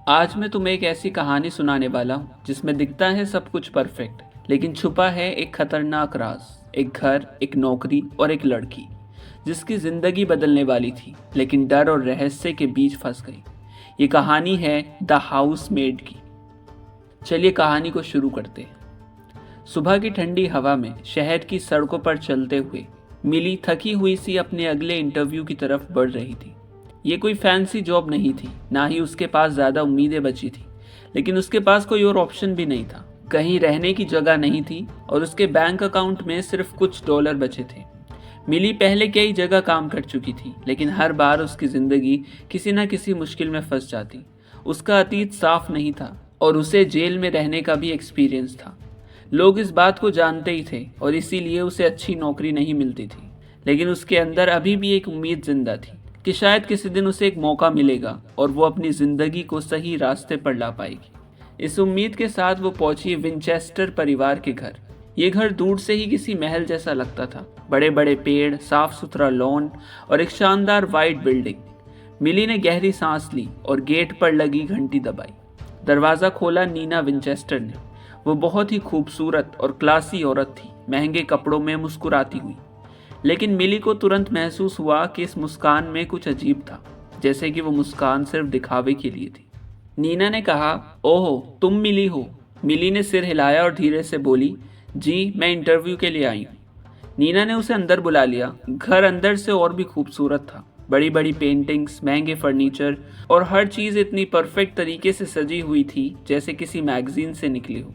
आज मैं तुम्हें एक ऐसी कहानी सुनाने वाला हूँ जिसमें दिखता है सब कुछ परफेक्ट, लेकिन छुपा है एक खतरनाक राज। एक घर, एक नौकरी और एक लड़की जिसकी जिंदगी बदलने वाली थी, लेकिन डर और रहस्य के बीच फंस गई। ये कहानी है द हाउस मेड की। चलिए कहानी को शुरू करते हैं। सुबह की ठंडी हवा में शहर की सड़कों पर चलते हुए मिली थकी हुई सी अपने अगले इंटरव्यू की तरफ बढ़ रही थी। ये कोई फैंसी जॉब नहीं थी, ना ही उसके पास ज़्यादा उम्मीदें बची थी, लेकिन उसके पास कोई और ऑप्शन भी नहीं था। कहीं रहने की जगह नहीं थी और उसके बैंक अकाउंट में सिर्फ कुछ डॉलर बचे थे। मिली पहले कई जगह काम कर चुकी थी, लेकिन हर बार उसकी ज़िंदगी किसी न किसी मुश्किल में फंस जाती। उसका अतीत साफ नहीं था और उसे जेल में रहने का भी एक्सपीरियंस था। लोग इस बात को जानते ही थे और इसीलिए उसे अच्छी नौकरी नहीं मिलती थी, लेकिन उसके अंदर अभी भी एक उम्मीद जिंदा थी कि शायद किसी दिन उसे एक मौका मिलेगा और वो अपनी ज़िंदगी को सही रास्ते पर ला पाएगी। इस उम्मीद के साथ वो पहुंची विंचेस्टर परिवार के घर। ये घर दूर से ही किसी महल जैसा लगता था। बड़े बड़े पेड़, साफ सुथरा लॉन और एक शानदार वाइट बिल्डिंग। मिली ने गहरी सांस ली और गेट पर लगी घंटी दबाई। दरवाज़ा खोला नीना विंचेस्टर ने। वो बहुत ही खूबसूरत और क्लासी औरत थी, महंगे कपड़ों में मुस्कुराती हुई। लेकिन मिली को तुरंत महसूस हुआ कि इस मुस्कान में कुछ अजीब था, जैसे कि वो मुस्कान सिर्फ दिखावे के लिए थी। नीना ने कहा, ओहो, तुम मिली हो। मिली ने सिर हिलाया और धीरे से बोली, जी मैं इंटरव्यू के लिए आई हूँ। नीना ने उसे अंदर बुला लिया। घर अंदर से और भी खूबसूरत था। बड़ी बड़ी पेंटिंग्स, महंगे फर्नीचर और हर चीज़ इतनी परफेक्ट तरीके से सजी हुई थी जैसे किसी मैगजीन से निकली हो।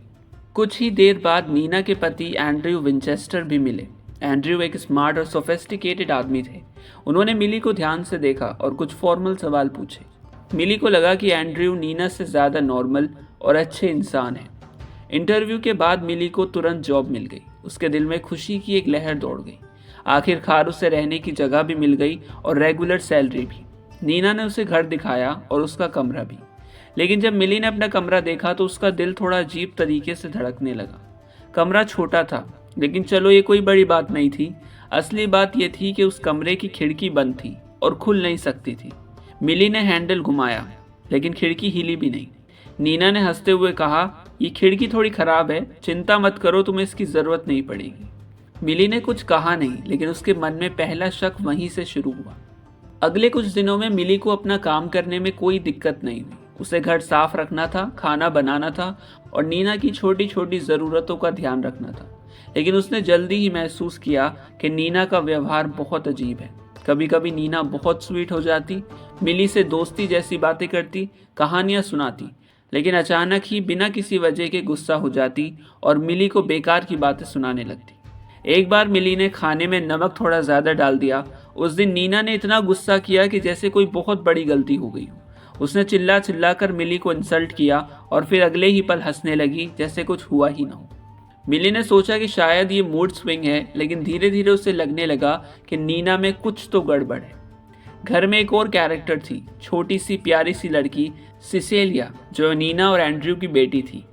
कुछ ही देर बाद नीना के पति एंड्रयू विंचेस्टर भी मिले। एंड्रयू एक स्मार्ट और सोफिस्टिकेटेड आदमी थे। उन्होंने मिली को ध्यान से देखा और कुछ फॉर्मल सवाल पूछे। मिली को लगा कि एंड्रयू नीना से ज़्यादा नॉर्मल और अच्छे इंसान हैं। इंटरव्यू के बाद मिली को तुरंत जॉब मिल गई। उसके दिल में खुशी की एक लहर दौड़ गई। आखिरकार उसे रहने की जगह भी मिल गई और रेगुलर सैलरी भी। नीना ने उसे घर दिखाया और उसका कमरा भी। लेकिन जब मिली ने अपना कमरा देखा तो उसका दिल थोड़ा अजीब तरीके से धड़कने लगा। कमरा छोटा था, लेकिन चलो ये कोई बड़ी बात नहीं थी। असली बात यह थी कि उस कमरे की खिड़की बंद थी और खुल नहीं सकती थी। मिली ने हैंडल घुमाया, लेकिन खिड़की हिली भी नहीं। नीना ने हंसते हुए कहा, ये खिड़की थोड़ी खराब है, चिंता मत करो, तुम्हें इसकी ज़रूरत नहीं पड़ेगी। मिली ने कुछ कहा नहीं, लेकिन उसके मन में पहला शक वहीं से शुरू हुआ। अगले कुछ दिनों में मिली को अपना काम करने में कोई दिक्कत नहीं हुई। उसे घर साफ रखना था, खाना बनाना था और नीना की छोटी छोटी ज़रूरतों का ध्यान रखना था। लेकिन उसने जल्दी ही महसूस किया कि नीना का व्यवहार बहुत अजीब है। कभी कभी नीना बहुत स्वीट हो जाती, मिली से दोस्ती जैसी बातें करती, कहानियाँ सुनाती, लेकिन अचानक ही बिना किसी वजह के गुस्सा हो जाती और मिली को बेकार की बातें सुनाने लगती। एक बार मिली ने खाने में नमक थोड़ा ज़्यादा डाल दिया। उस दिन नीना ने इतना गुस्सा किया कि जैसे कोई बहुत बड़ी गलती हो गई हो। उसने चिल्ला चिल्ला कर मिली को इंसल्ट किया और फिर अगले ही पल हंसने लगी जैसे कुछ हुआ ही ना हो। मिली ने सोचा कि शायद ये मूड स्विंग है, लेकिन धीरे धीरे उसे लगने लगा कि नीना में कुछ तो गड़बड़ है। घर में एक और कैरेक्टर थी, छोटी सी प्यारी सी लड़की सिसेलिया, जो नीना और एंड्रयू की बेटी थी।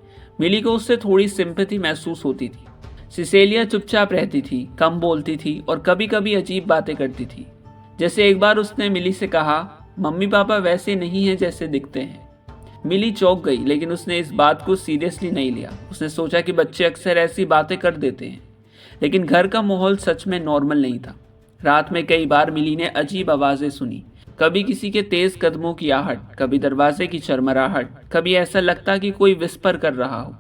मिली को उससे थोड़ी सिंपैथी महसूस होती थी। सिसेलिया चुपचाप रहती थी, कम बोलती थी और कभी कभी अजीब बातें करती थी। जैसे एक बार उसने मिली से कहा, मम्मी पापा वैसे नहीं हैं जैसे दिखते हैं। मिली चौंक गई, लेकिन उसने इस बात को सीरियसली नहीं लिया। उसने सोचा कि बच्चे अक्सर ऐसी बातें कर देते हैं। लेकिन घर का माहौल सच में नॉर्मल नहीं था। रात में कई बार मिली ने अजीब आवाज़ें सुनी। कभी किसी के तेज कदमों की आहट, कभी दरवाजे की चरमराहट, कभी ऐसा लगता कि कोई विस्पर कर रहा हो।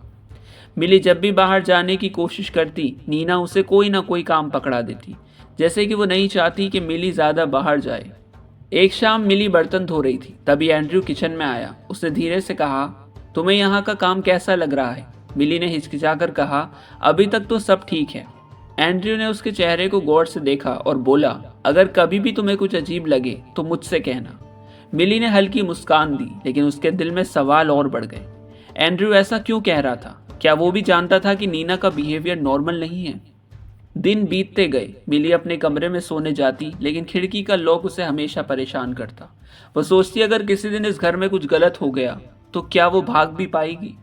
मिली जब भी बाहर जाने की कोशिश करती, नीना उसे कोई ना कोई काम पकड़ा देती, जैसे कि वो नहीं चाहती कि मिली ज़्यादा बाहर जाए। एक शाम मिली बर्तन धो रही थी, तभी एंड्रयू किचन में आया। उसने धीरे से कहा, तुम्हें यहाँ का काम कैसा लग रहा है? मिली ने हिचकिचाकर कहा, अभी तक तो सब ठीक है। एंड्रयू ने उसके चेहरे को गौर से देखा और बोला, अगर कभी भी तुम्हें कुछ अजीब लगे तो मुझसे कहना। मिली ने हल्की मुस्कान दी, लेकिन उसके दिल में सवाल और बढ़ गए। एंड्रयू ऐसा क्यों कह रहा था? क्या वो भी जानता था कि नीना का बिहेवियर नॉर्मल नहीं है? दिन बीतते गए। मिली अपने कमरे में सोने जाती, लेकिन खिड़की का लॉक उसे हमेशा परेशान करता। वो सोचती, अगर किसी दिन इस घर में कुछ गलत हो गया तो क्या वो भाग भी पाएगी?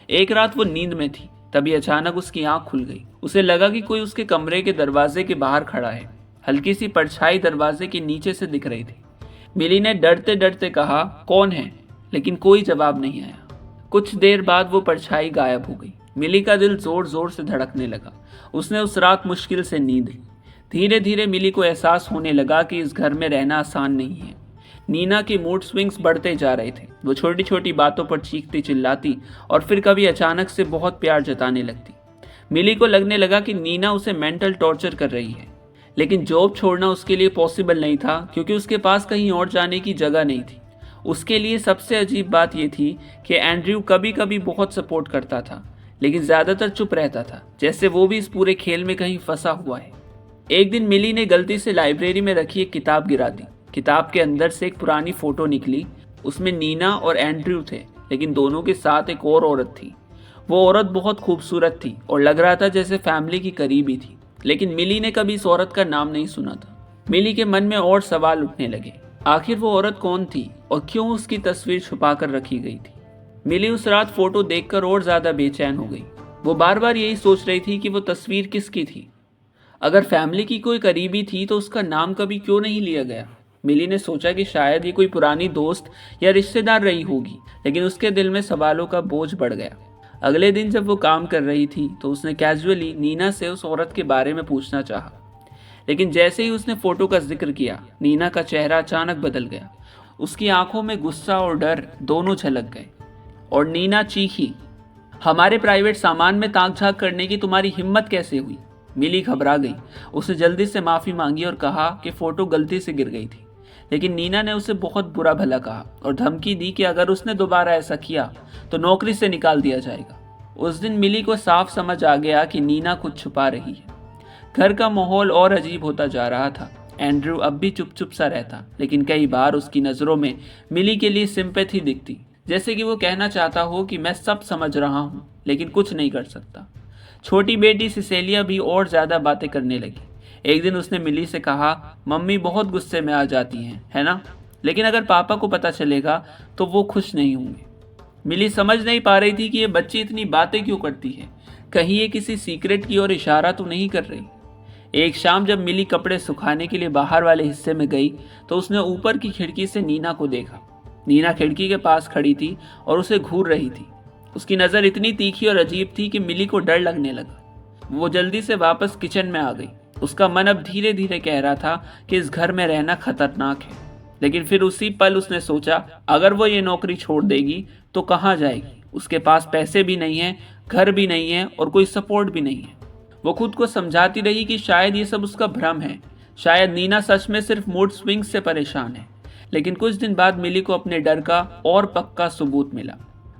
एक रात वो नींद में थी, तभी अचानक उसकी आंख खुल गई। उसे लगा कि कोई उसके कमरे के दरवाजे के बाहर खड़ा है। हल्की सी परछाई दरवाजे के नीचे से दिख रही थी। मिली ने डरते डरते कहा, कौन है? लेकिन कोई जवाब नहीं आया। कुछ देर बाद वो परछाई गायब हो गई। मिली का दिल जोर जोर से धड़कने लगा। उसने उस रात मुश्किल से नींद ली। धीरे धीरे मिली को एहसास होने लगा कि इस घर में रहना आसान नहीं है। नीना के मूड स्विंग्स बढ़ते जा रहे थे। वो छोटी छोटी बातों पर चीखती चिल्लाती और फिर कभी अचानक से बहुत प्यार जताने लगती। मिली को लगने लगा कि नीना उसे मेंटल टॉर्चर कर रही है। लेकिन जॉब छोड़ना उसके लिए पॉसिबल नहीं था, क्योंकि उसके पास कहीं और जाने की जगह नहीं थी। उसके लिए सबसे अजीब बात यह थी कि एंड्रयू कभी कभी बहुत सपोर्ट करता था, लेकिन ज़्यादातर चुप रहता था, जैसे वो भी इस पूरे खेल में कहीं फंसा हुआ है। एक दिन मिली ने गलती से लाइब्रेरी में रखी एक किताब गिरा दी। किताब के अंदर से एक पुरानी फोटो निकली। उसमें नीना और एंड्रयू थे, लेकिन दोनों के साथ एक और औरत थी। वो औरत बहुत खूबसूरत थी और लग रहा था जैसे फैमिली की करीबी थी, लेकिन मिली ने कभी इस औरत का नाम नहीं सुना था। मिली के मन में और सवाल उठने लगे। आखिर वो औरत कौन थी और क्यों उसकी तस्वीर छुपा कर रखी गई थी? मिली उस रात फोटो देखकर और ज्यादा बेचैन हो गई। वो बार बार यही सोच रही थी कि वो तस्वीर किसकी थी। अगर फैमिली की कोई करीबी थी तो उसका नाम कभी क्यों नहीं लिया गया? मिली ने सोचा कि शायद ये कोई पुरानी दोस्त या रिश्तेदार रही होगी, लेकिन उसके दिल में सवालों का बोझ बढ़ गया। अगले दिन जब वो काम कर रही थी तो उसने कैजुअली नीना से उस औरत के बारे में पूछना चाहा, लेकिन जैसे ही उसने फोटो का जिक्र किया, नीना का चेहरा अचानक बदल गया। उसकी आंखों में गुस्सा और डर दोनों झलक गए और नीना चीखी, हमारे प्राइवेट सामान में ताक झाक करने की तुम्हारी हिम्मत कैसे हुई? मिली घबरा गई। उसने जल्दी से माफी मांगी और कहा कि फोटो गलती से गिर गई थी, लेकिन नीना ने उसे बहुत बुरा भला कहा और धमकी दी कि अगर उसने दोबारा ऐसा किया तो नौकरी से निकाल दिया जाएगा। उस दिन मिली को साफ समझ आ गया कि नीना कुछ छुपा रही है। घर का माहौल और अजीब होता जा रहा था। एंड्रयू अब भी चुप चुप सा रहता, लेकिन कई बार उसकी नज़रों में मिली के लिए सिंपैथी दिखती, जैसे कि वो कहना चाहता हो कि मैं सब समझ रहा हूँ लेकिन कुछ नहीं कर सकता। छोटी बेटी सिसेलिया भी और ज़्यादा बातें करने लगी। एक दिन उसने मिली से कहा, मम्मी बहुत गुस्से में आ जाती हैं, है ना? लेकिन अगर पापा को पता चलेगा तो वो खुश नहीं होंगे। मिली समझ नहीं पा रही थी कि ये बच्ची इतनी बातें क्यों करती है। कहीं ये किसी सीक्रेट की ओर इशारा तो नहीं कर रही। एक शाम जब मिली कपड़े सुखाने के लिए बाहर वाले हिस्से में गई तो उसने ऊपर की खिड़की से नीना को देखा। नीना खिड़की के पास खड़ी थी और उसे घूर रही थी। उसकी नज़र इतनी तीखी और अजीब थी कि मिली को डर लगने लगा। वो जल्दी से वापस किचन में आ गई। उसका मन अब धीरे धीरे कह रहा था कि इस घर में रहना खतरनाक है, लेकिन फिर उसी पल उसने सोचा, अगर वो ये नौकरी छोड़ देगी तो कहाँ जाएगी? उसके पास पैसे भी नहीं है, घर भी नहीं है और कोई सपोर्ट भी नहीं है। वो खुद को समझाती रही कि शायद ये सब उसका भ्रम है, शायद नीना सच में सिर्फ मूड स्विंग से परेशान है। लेकिन कुछ दिन बाद मिली को अपने डर का और पक्का सबूत मिला।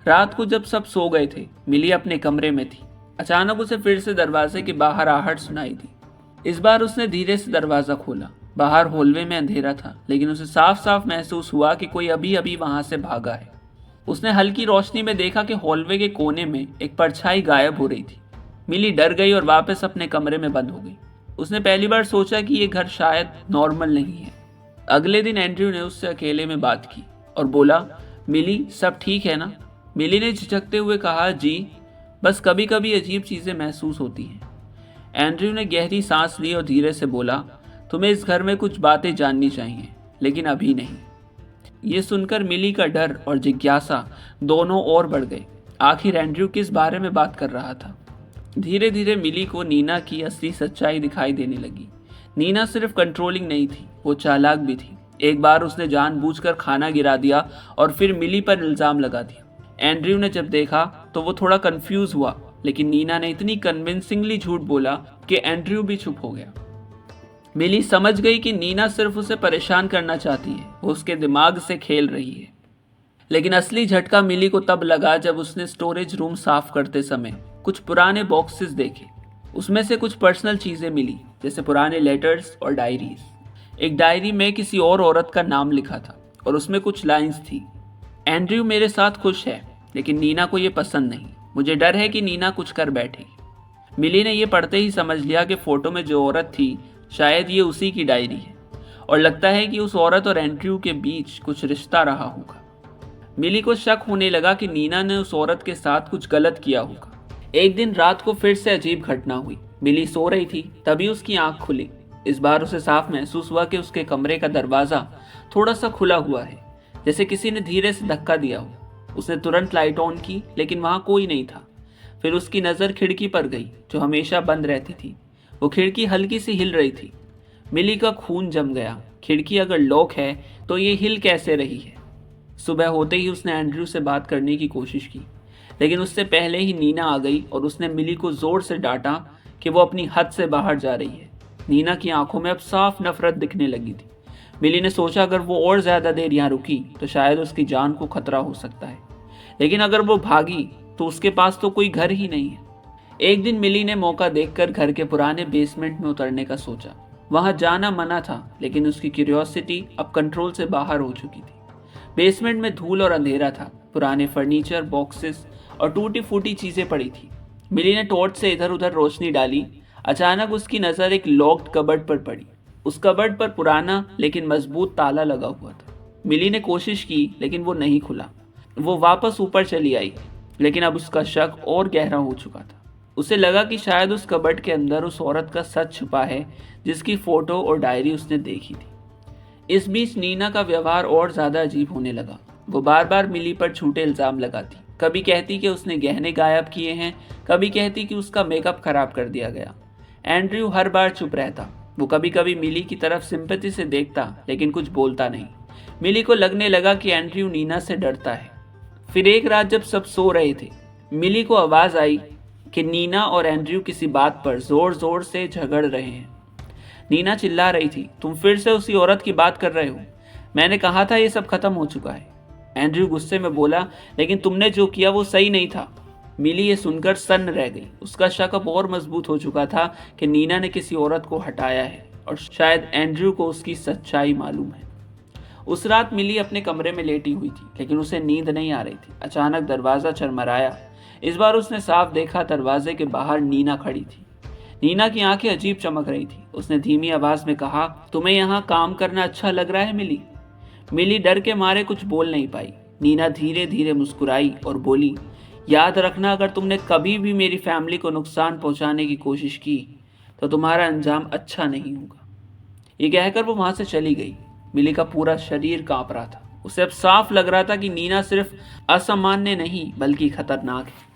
रात को जब सब सो गए थे, मिली अपने कमरे में थी। अचानक उसे फिर से दरवाजे के बाहर आहट सुनाई दी। इस बार उसने धीरे से दरवाजा खोला। बाहर हॉलवे में अंधेरा था, लेकिन उसे साफ साफ महसूस हुआ कि कोई अभी अभी वहां से भागा है। उसने हल्की रोशनी में देखा कि हॉलवे के कोने में एक परछाई गायब हो रही थी। मिली डर गई और वापस अपने कमरे में बंद हो गई। उसने पहली बार सोचा कि ये घर शायद नॉर्मल नहीं है। अगले दिन एंड्रयू ने उससे अकेले में बात की और बोला, मिली सब ठीक है ना? मिली ने झिझकते हुए कहा, जी, बस कभी कभी अजीब चीज़ें महसूस होती हैं। एंड्रयू ने गहरी सांस ली और धीरे से बोला, तुम्हें इस घर में कुछ बातें जाननी चाहिए, लेकिन अभी नहीं। ये सुनकर मिली का डर और जिज्ञासा दोनों और बढ़ गए। आखिर एंड्रयू किस बारे में बात कर रहा था? धीरे धीरे मिली को नीना की असली सच्चाई दिखाई देने लगी। नीना सिर्फ कंट्रोलिंग नहीं थी, वो चालाक भी थी। एक बार उसने जानबूझकर खाना गिरा दिया और फिर मिली पर इल्जाम लगा दिया। एंड्रयू ने जब देखा तो वो थोड़ा कंफ्यूज हुआ, लेकिन नीना ने इतनी कन्विंसिंगली झूठ बोला कि एंड्रयू भी चुप हो गया। मिली समझ गई कि नीना सिर्फ उसे परेशान करना चाहती है, वो उसके दिमाग से खेल रही है। लेकिन असली झटका मिली को तब लगा जब उसने स्टोरेज रूम साफ करते समय कुछ पुराने बॉक्सेस देखे। उसमें से कुछ पर्सनल चीजें मिली, जैसे पुराने लेटर्स और डायरीज। एक डायरी में किसी और औरत का नाम लिखा था और उसमें कुछ लाइंस थी, एंड्रयू मेरे साथ खुश है, लेकिन नीना को ये पसंद नहीं। मुझे डर है कि नीना कुछ कर बैठेगी। मिली ने यह पढ़ते ही समझ लिया कि फोटो में जो औरत थी शायद ये उसी की डायरी है, और लगता है कि उस औरत और एंड्रयू के बीच कुछ रिश्ता रहा होगा। मिली को शक होने लगा कि नीना ने उस औरत के साथ कुछ गलत किया होगा। एक दिन रात को फिर से अजीब घटना हुई। मिली सो रही थी, तभी उसकी आंख खुली। इस बार उसे साफ महसूस हुआ कि उसके कमरे का दरवाजा थोड़ा सा खुला हुआ है। जैसे किसी ने धीरे से धक्का दिया हो। उसने तुरंत लाइट ऑन की, लेकिन वहां कोई नहीं था। फिर उसकी नज़र खिड़की पर गई जो हमेशा बंद रहती थी। वो खिड़की हल्की सी हिल रही थी। मिली का खून जम गया। खिड़की अगर लॉक है तो ये हिल कैसे रही है? सुबह होते ही उसने एंड्रयू से बात करने की कोशिश की, लेकिन उससे पहले ही नीना आ गई और उसने मिली को जोर से डांटा कि वो अपनी हद से बाहर जा रही है। नीना की आंखों में अब साफ नफरत दिखने लगी थी। मिली ने सोचा अगर वो और ज्यादा देर यहाँ रुकी तो शायद उसकी जान को खतरा हो सकता है, लेकिन अगर वो भागी तो उसके पास तो कोई घर ही नहीं है। एक दिन मिली ने मौका देखकर घर के पुराने बेसमेंट में उतरने का सोचा। वहां जाना मना था, लेकिन उसकी क्यूरियोसिटी अब कंट्रोल से बाहर हो चुकी थी। बेसमेंट में धूल और अंधेरा था। पुराने फर्नीचर, बॉक्सेस और टूटी फूटी चीजें पड़ी थी। मिली ने टॉर्च से इधर उधर रोशनी डाली। अचानक उसकी नजर एक लॉक्ड कबर्ड पर पड़ी। उस कबर्ड पर पुराना लेकिन मजबूत ताला लगा हुआ था। मिली ने कोशिश की, लेकिन वो नहीं खुला। वो वापस ऊपर चली आई, लेकिन अब उसका शक और गहरा हो चुका था। उसे लगा कि शायद उस कबर्ड के अंदर उस औरत का सच छुपा है जिसकी फोटो और डायरी उसने देखी थी। इस बीच नीना का व्यवहार और ज्यादा अजीब होने लगा। वो बार बार मिली पर झूठे इल्जाम लगाती। कभी कहती कि उसने गहने गायब किए हैं, कभी कहती कि उसका मेकअप खराब कर दिया गया। एंड्रयू हर बार चुप रहता। वो कभी कभी मिली की तरफ सिंपैथी से देखता, लेकिन कुछ बोलता नहीं। मिली को लगने लगा कि एंड्रयू नीना से डरता है। फिर एक रात जब सब सो रहे थे, मिली को आवाज आई कि नीना और एंड्रयू किसी बात पर जोर जोर से झगड़ रहे हैं। नीना चिल्ला रही थी, तुम फिर से उसी औरत की बात कर रहे हो। मैंने कहा था ये सब खत्म हो चुका है। एंड्रयू गुस्से में बोला, लेकिन तुमने जो किया वो सही नहीं था। मिली ये सुनकर सन्न रह गई। उसका शक अब और मजबूत हो चुका था कि नीना ने किसी औरत को हटाया है और शायद एंड्रयू को उसकी सच्चाई मालूम है। उस रात मिली अपने कमरे में लेटी हुई थी, लेकिन उसे नींद नहीं आ रही थी। अचानक दरवाजा चरमराया। इस बार उसने साफ देखा, दरवाजे के बाहर नीना खड़ी थी। नीना की आंखें अजीब चमक रही थी। उसने धीमी आवाज में कहा, तुम्हें यहाँ काम करना अच्छा लग रहा है मिली? मिली डर के मारे कुछ बोल नहीं पाई। नीना धीरे धीरे मुस्कुराई और बोली, याद रखना, अगर तुमने कभी भी मेरी फैमिली को नुकसान पहुंचाने की कोशिश की तो तुम्हारा अंजाम अच्छा नहीं होगा। ये कहकर वो वहां से चली गई। मिली का पूरा शरीर कांप रहा था। उसे अब साफ लग रहा था कि नीना सिर्फ असामान्य नहीं बल्कि खतरनाक है।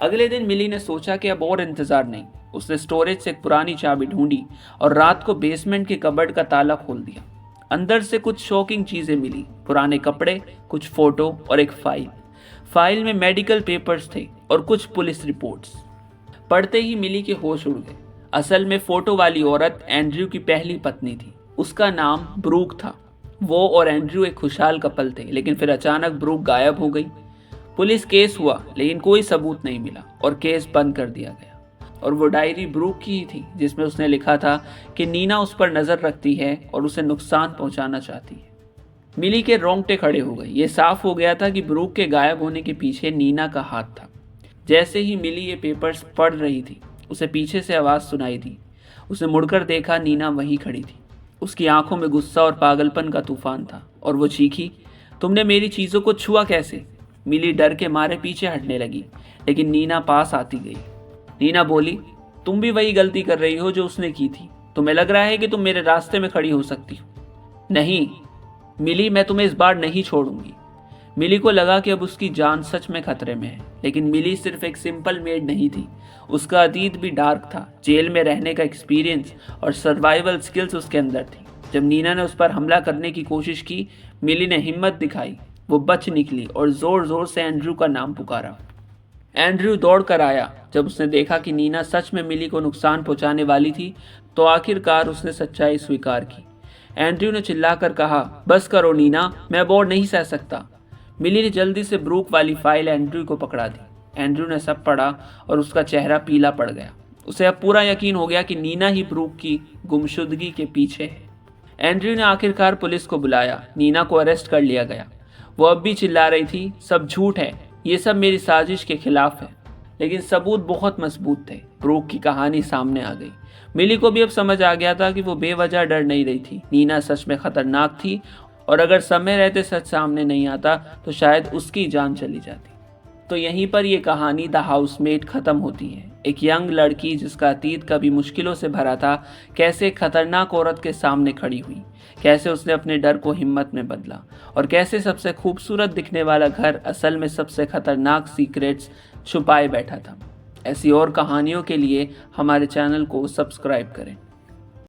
अगले दिन मिली ने सोचा कि अब और इंतजार नहीं। उसने स्टोरेज से एक पुरानी चाबी ढूंढी और रात को बेसमेंट के कबर्ड का ताला खोल दिया। अंदर से कुछ शॉकिंग चीजें मिली। पुराने कपड़े, कुछ फोटो और एक फाइल में मेडिकल पेपर्स थे और कुछ पुलिस रिपोर्ट्स। पढ़ते ही मिली के होश उड़ गए। असल में फोटो वाली औरत एंड्रयू की पहली पत्नी थी। उसका नाम ब्रूक था। वो और एंड्रयू एक खुशहाल कपल थे, लेकिन फिर अचानक ब्रूक गायब हो गई। पुलिस केस हुआ, लेकिन कोई सबूत नहीं मिला और केस बंद कर दिया गया। और वो डायरी ब्रूक की ही थी, जिसमें उसने लिखा था कि नीना उस पर नजर रखती है और उसे नुकसान पहुंचाना चाहती है। मिली के रोंगटे खड़े हो गए। ये साफ हो गया था कि ब्रूक के गायब होने के पीछे नीना का हाथ था। जैसे ही मिली ये पेपर्स पढ़ रही थी, उसे पीछे से आवाज सुनाई दी। उसने मुड़कर देखा, नीना वहीं खड़ी थी। उसकी आंखों में गुस्सा और पागलपन का तूफान था और वो चीखी, तुमने मेरी चीजों को छुआ कैसे? मिली डर के मारे पीछे हटने लगी, लेकिन नीना पास आती गई। नीना बोली, तुम भी वही गलती कर रही हो जो उसने की थी। तुम्हें लग रहा है कि तुम मेरे रास्ते में खड़ी हो सकती हो। नहीं मिली, मैं तुम्हें इस बार नहीं छोड़ूंगी। मिली को लगा कि अब उसकी जान सच में खतरे में है, लेकिन मिली सिर्फ एक सिंपल मेड नहीं थी। उसका अतीत भी डार्क था। जेल में रहने का एक्सपीरियंस और सर्वाइवल स्किल्स उसके अंदर थी। जब नीना ने उस पर हमला करने की कोशिश की, मिली ने हिम्मत दिखाई। वो बच निकली और जोर जोर से एंड्रयू का नाम पुकारा। एंड्रयू दौड़ कर आया। जब उसने देखा कि नीना सच में मिली को नुकसान पहुंचाने वाली थी, तो आखिरकार उसने सच्चाई स्वीकार की। एंड्रयू ने चिल्लाकर कहा, बस करो नीना, मैं अब और नहीं सह सकता। मिली ने जल्दी से ब्रूक वाली फाइल एंड्रयू को पकड़ा दी। एंड्रयू ने सब पढ़ा और उसका चेहरा पीला पड़ गया। उसे अब पूरा यकीन हो गया कि नीना ही ब्रूक की गुमशुदगी के पीछे है। एंड्रयू ने आखिरकार पुलिस को बुलाया। नीना को अरेस्ट कर लिया गया। वो अब भी चिल्ला रही थी, सब झूठ है, ये सब मेरी साजिश के खिलाफ है। लेकिन सबूत बहुत मजबूत थे। ब्रूक की कहानी सामने आ गई। मिली को भी अब समझ आ गया था कि वो बेवजह डर नहीं रही थी। नीना सच में खतरनाक थी और अगर समय रहते सच सामने नहीं आता तो शायद उसकी जान चली जाती। तो यहीं पर ये कहानी द हाउसमेट खत्म होती है। एक यंग लड़की जिसका अतीत कभी मुश्किलों से भरा था, कैसे एक खतरनाक औरत के सामने खड़ी हुई, कैसे उसने अपने डर को हिम्मत में बदला और कैसे सबसे खूबसूरत दिखने वाला घर असल में सबसे खतरनाक सीक्रेट्स छुपाए बैठा था। ऐसी और कहानियों के लिए हमारे चैनल को सब्सक्राइब करें।